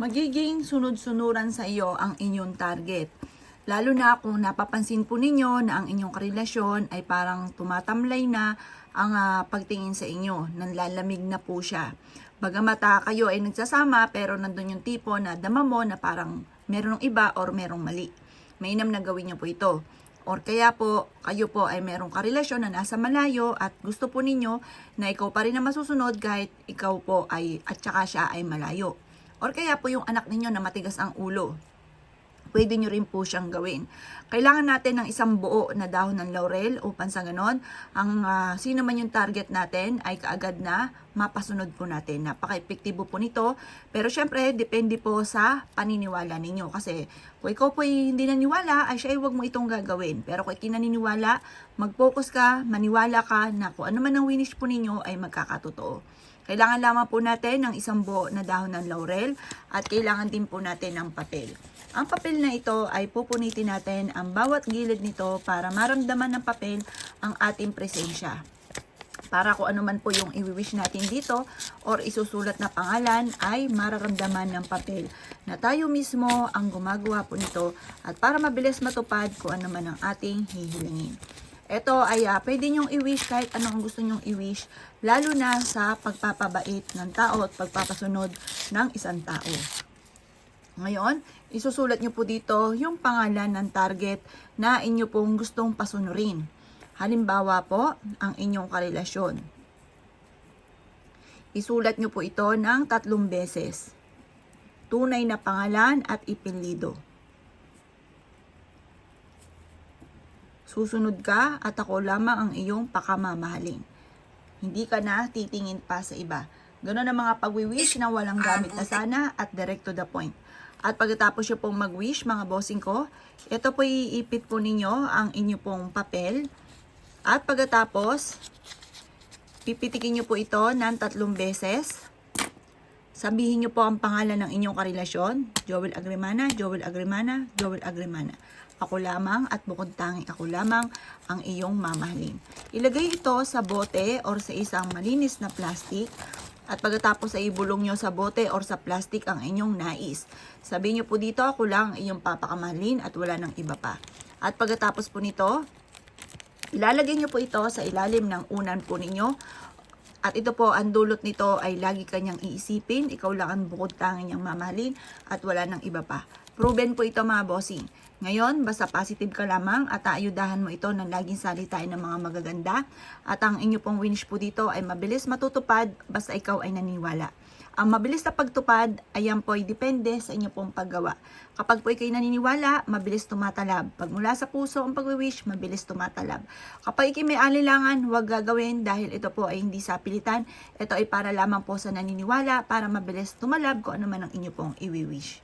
Magiging sunod-sunuran sa iyo ang inyong target. Lalo na kung napapansin po ninyo na ang inyong karelasyon ay parang tumatamlay na ang pagtingin sa inyo. Nanlalamig na po siya. Bagamat kayo ay nagsasama pero nandun yung tipo na dama mo na parang merong iba or merong mali. Mainam na gawin niyo po ito. Or kaya po, kayo po ay merong karelasyon na nasa malayo at gusto po ninyo na ikaw pa rin na masusunod kahit ikaw po ay at saka siya ay malayo. Or kaya po yung anak ninyo na matigas ang ulo. Pwede nyo rin po siyang gawin. Kailangan natin ng isang buo na dahon ng laurel upang sa ganon, ang sino man yung target natin ay kaagad na mapasunod po natin. Napaka-epektibo po nito. Pero syempre, depende po sa paniniwala ninyo. Kasi kung ikaw po ay hindi naniwala, ay siya ay huwag mo itong gagawin. Pero kung ikinaniniwala, mag-focus ka, maniwala ka na kung ano man ang winish po ninyo ay magkakatotoo. Kailangan lamang po natin ng isang buo na dahon ng laurel at kailangan din po natin ng papel. Ang papel na ito ay pupunitin natin ang bawat gilid nito para maramdaman ng papel ang ating presensya. Para kung ano man po yung i-wish natin dito or isusulat na pangalan ay mararamdaman ng papel na tayo mismo ang gumagawa po nito at para mabilis matupad kung ano man ang ating hihilingin. Ito ay pwede nyong i-wish kahit ano ang gusto nyong i-wish, lalo na sa pagpapabait ng tao at pagpapasunod ng isang tao. Ngayon, isusulat nyo po dito yung pangalan ng target na inyo pong gustong pasunurin. Halimbawa po, ang inyong karelasyon. Isulat nyo po ito ng 3 beses. Tunay na pangalan at ipinlido. Susunod ka at ako lamang ang iyong pakamamahalin. Hindi ka na titingin pa sa iba. Ganun ang mga pag-wish na walang gamit na sana at direct to the point. At pagkatapos nyo pong mag-wish, mga bossing ko, ito po iipit po ninyo ang inyo pong papel. At pagkatapos, pipitikin nyo po ito ng 3 beses. Sabihin nyo po ang pangalan ng inyong karelasyon. Joel Agrimana, Joel Agrimana, Joel Agrimana. Ako lamang at bukod tanging ako lamang ang iyong mamahalin. Ilagay ito sa bote or sa isang malinis na plastic. At pagkatapos ay ibulong nyo sa bote or sa plastic ang inyong nais. Sabihin nyo po dito, ako lang iyong papakamahalin at wala nang iba pa. At pagkatapos po nito, ilalagay nyo po ito sa ilalim ng unan po ninyo. At ito po, ang dulot nito ay lagi kanyang iisipin. Ikaw lang ang bukod tanging niyang mamahalin at wala nang iba pa. Proven po ito mga bossing. Ngayon, basta positive ka lamang at aayudahan mo ito ng laging salitain ng mga magaganda. At ang inyo pong wish po dito ay mabilis matutupad basta ikaw ay naniwala. Ang mabilis na pagtupad, ayan po ay depende sa inyo pong paggawa. Kapag po ikay naniniwala, mabilis tumatalab. Pag mula sa puso ang pag-wish, mabilis tumatalab. Kapag ikay may alilangan, huwag gagawin dahil ito po ay hindi sa pilitan. Ito ay para lamang po sa naniniwala para mabilis tumalab kung ano man ang inyo pong i-wish.